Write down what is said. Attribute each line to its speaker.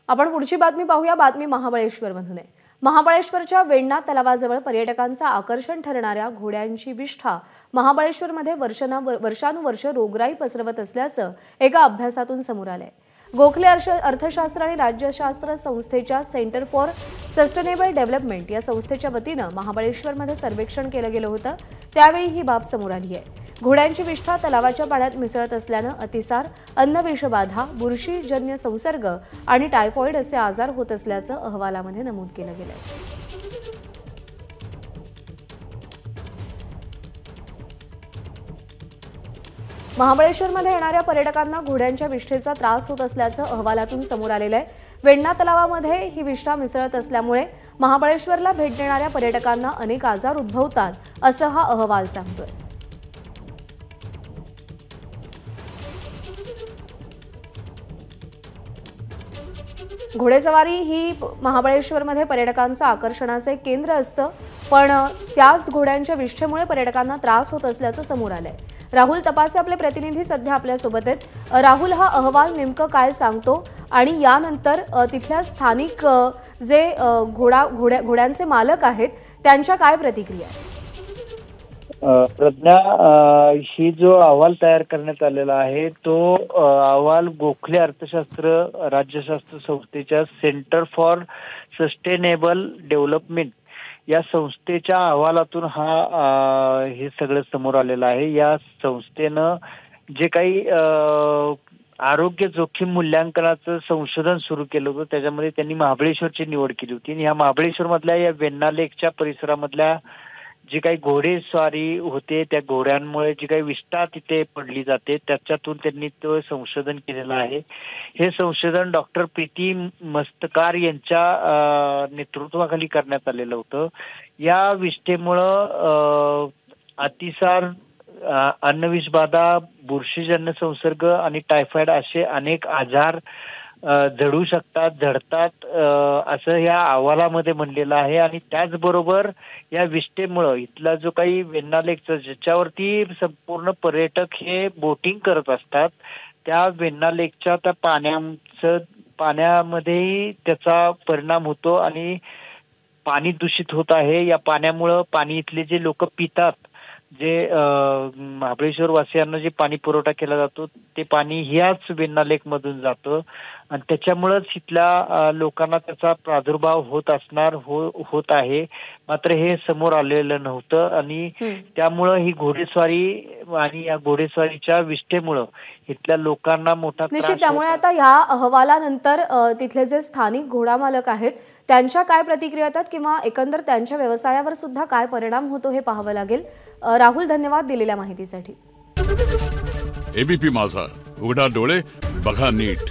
Speaker 1: आपण पुढची बातमी पाहूया। बातमी महाबळेश्वरमधून आहे। महाबळेश्वरच्या वेण्णा तलावाजवळ पर्यटकांचं आकर्षण ठरणाऱ्या घोड्यांची विष्ठा महाबळेश्वरमध्ये वर्षानुवर्ष रोगराई पसरवत असल्याचं एका अभ्यासातून समोर आलंय। गोखले अर्थशास्त्र आणि राज्यशास्त्र संस्थेच्या सेंटर फॉर सस्टेनेबल डेव्हलपमेंट या संस्थेच्या वतीनं महाबळेश्वरमध्ये सर्वेक्षण केलं गेलं होतं। त्यावेळी ही बाब समोर आली आहे। घोड्यांची विष्ठा तलावाच्या पाण्यात मिसळत असल्यानं अतिसार, अन्नविषबाधा, बुरशीजन्य संसर्ग आणि टायफॉइड असे आजार होत असल्याचं अहवालामध्ये नमूद केलं गेलंय। महाबळेश्वरमध्ये येणाऱ्या पर्यटकांना घोड्यांच्या विष्ठेचा त्रास होत असल्याचं अहवालातून समोर आलेलं आहे। वेण्णा तलावामध्ये ही विष्ठा मिसळत असल्यामुळे महाबळेश्वरला भेट देणाऱ्या पर्यटकांना अनेक आजार उद्भवतात, असं हा अहवाल सांगतोय। घोडेसवारी ही महाबळेश्वरमध्ये पर्यटकांचं आकर्षणाचे केंद्र असतं, पण त्याच घोड्यांच्या विष्ठेमुळे पर्यटकांना त्रास होत असल्याचं समोर आलंय। राहुल तपासे आपले प्रतिनिधी सध्या आपल्या सोबत आहेत। राहुल, हा अहवाल नेमकं काय सांगतो आणि यानंतर तिथल्या स्थानिक जे घोड्यांचे मालक आहेत त्यांच्या काय प्रतिक्रिया आहेत?
Speaker 2: प्रज्ञा, ही जो अहवाल तयार करण्यात आलेला आहे तो अहवाल गोखले अर्थशास्त्र राज्यशास्त्र संस्थेच्या सेंटर फॉर सस्टेनेबल डेव्हलपमेंट या संस्थेच्या अहवालातून हे सगळं समोर आलेलं आहे। या संस्थेनं जे काही आरोग्य जोखीम मूल्यांकनाचं संशोधन सुरू केलं होतं त्याच्यामध्ये त्यांनी महाबळेश्वरची निवड केली होती। आणि ह्या महाबळेश्वरमधल्या या वेण्णा लेकच्या परिसरामधल्या जी काही घोडेस्वारी होते त्या घोड्यांमुळे जी काही विष्ठा तिथे पडली जाते त्याच्यातून त्यांनी तो संशोधन केलेलं आहे। हे संशोधन डॉक्टर प्रीती मस्तकार यांच्या नेतृत्वाखाली करण्यात आलेलं होतं। या विष्ठेमुळं अतिसार, अन्नविषबाधा, बुरशीजन्य संसर्ग आणि टायफॉइड असे अनेक आजार जडू शकतात, झडतात असं या अहवालामध्ये म्हणलेलं आहे। आणि त्याचबरोबर या विष्ठेमुळं इथला जो काही वेण्णा लेकचा ज्याच्यावरती संपूर्ण पर्यटक हे बोटिंग करत असतात त्या वेण्णा लेकच्या त्या पाण्यामध्येही त्याचा परिणाम होतो आणि पाणी दूषित होत आहे। या पाण्यामुळं पाणी इथले जे लोक पितात, जे महाबळेश्वर वासियांना जे पाणी पुरवठा केला जातो ते पाणी ह्याच वेण्णा लेक मधून जातं आणि त्याच्यामुळेच इथल्या लोकांना त्याचा प्रादुर्भाव होत आहे। मात्र हे समोर आलेलं नव्हतं आणि त्यामुळं ही घोडेस्वारी आणि या घोडेस्वारीच्या विष्ठेमुळं इथल्या लोकांना मोठा त्रास
Speaker 1: निश्चित। त्यामुळे आता ह्या अहवालानंतर तिथले जे स्थानिक घोडा मालक आहेत त्यांच्या काय प्रतिक्रिया येतात किंवा एकंदर त्यांच्या व्यवसायावर सुद्धा काय परिणाम होतो हे पाहावं लागेल। राहुल, धन्यवाद दिलेल्या माहितीसाठी।
Speaker 3: एबीपी माझा, उघडा डोळे बघा नीट।